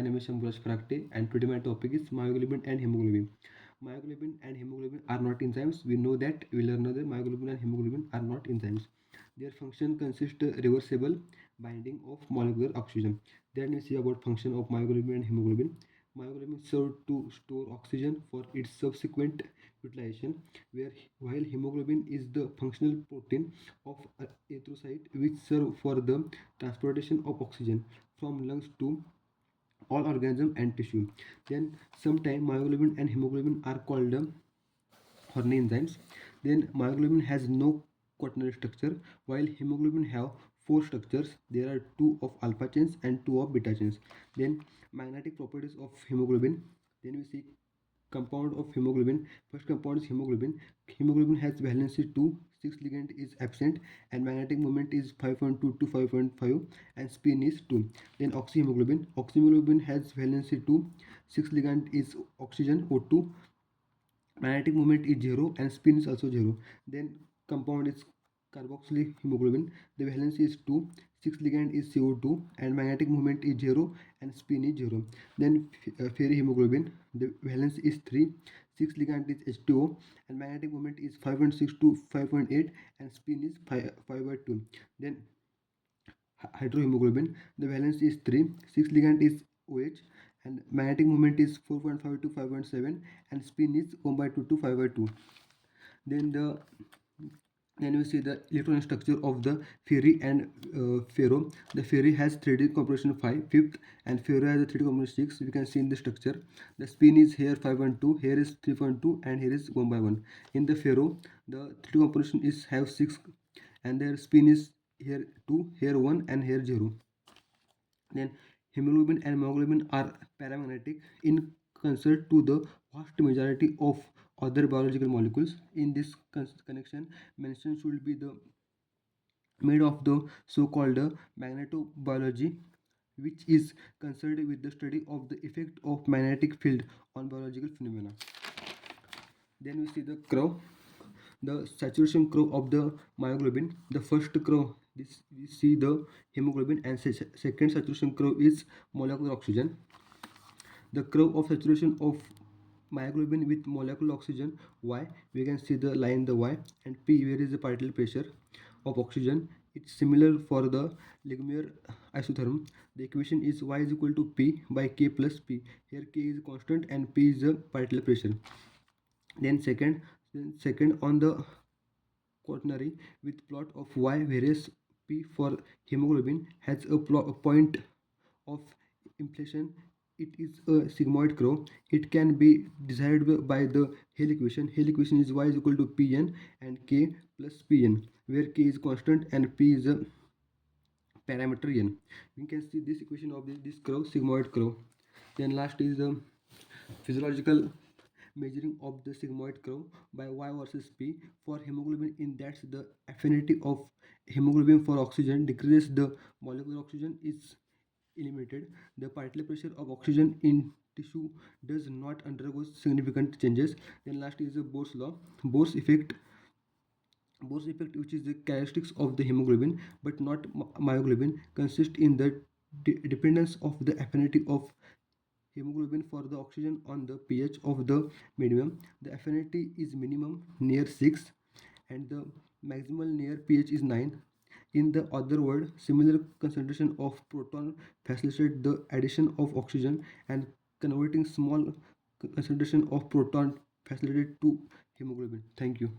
name is Shambu and today my topic is myoglobin and hemoglobin. Myoglobin and hemoglobin are not enzymes. We know that. We learn that myoglobin and hemoglobin are not enzymes. Their function consists reversible binding of molecular oxygen. Then we see about function of myoglobin and hemoglobin. Myoglobin serves to store oxygen for its subsequent utilization, where while hemoglobin is the functional protein of erythrocyte which serve for the transportation of oxygen from lungs to all organism and tissue. Then sometimes myoglobin and hemoglobin are called Horny enzymes. Then myoglobin has no quaternary structure, while hemoglobin have four structures. There are two of alpha chains and two of beta chains. Then magnetic properties of hemoglobin. Then we see compound of hemoglobin. First compound is hemoglobin. Hemoglobin has valency 2, 6 ligand is absent, and magnetic moment is 5.2 to 5.5, and spin is 2. Then oxyhemoglobin. Oxyhemoglobin has valency 2, 6 ligand is oxygen O2, magnetic moment is 0 and spin is also 0. Then compound is carboxyl hemoglobin. The valency is 2, 6 ligand is CO2, and magnetic moment is 0 and spin is 0. Then ferrihemoglobin. The valence is 3, 6 ligand is H2O, and magnetic moment is 5.6 to 5.8 and spin is 5 by 2. Then hydrohemoglobin. The valence is 3, 6 ligand is OH, and magnetic moment is 4.5 to 5.7 and spin is 1 by 2 to 5 by 2. Then we see the electronic structure of the ferri and ferro. The ferri has 3D composition 5, fifth, and ferro has a 3D composition 6. We can see in the structure. The spin is here 5.2, here is 3.2, and here is 1 by 1. In the ferro, the 3D composition is have 6, and their spin is here 2, here 1, and here 0. Then hemoglobin and myoglobin are paramagnetic in concert to the vast majority of other biological molecules. In this connection, mention should be the made of the so-called magnetobiology, which is concerned with the study of the effect of magnetic field on biological phenomena. Then we see the curve, the saturation curve of the myoglobin. The first curve, this we see the hemoglobin, and second saturation curve is molecular oxygen. The curve of saturation of myoglobin with molecular oxygen Y, we can see the line the Y, and P where is the particle pressure of oxygen. It's similar for the Ligmier isotherm. The equation is Y is equal to P by K plus P. Here K is constant and P is the particle pressure. Then second on the quaternary with plot of Y, whereas P for hemoglobin has a point of inflation. It is a sigmoid curve. It can be desired by the Hale equation. Hale equation is Y is equal to Pn and K plus Pn, where K is constant and P is a parameter n. You can see this equation of this curve, sigmoid curve. Then last is the physiological measuring of the sigmoid curve by Y versus P for hemoglobin. In that the affinity of hemoglobin for oxygen decreases, the molecular oxygen is eliminated. The particle pressure of oxygen in tissue does not undergo significant changes. Then last is the Bohr's law. Bohr's effect, which is the characteristics of the hemoglobin but not myoglobin, consists in the dependence of the affinity of hemoglobin for the oxygen on the pH of the medium. The affinity is minimum near 6 and the maximal near pH is 9. In the other word, similar concentration of proton facilitate the addition of oxygen, and converting small concentration of proton facilitate to hemoglobin. Thank you.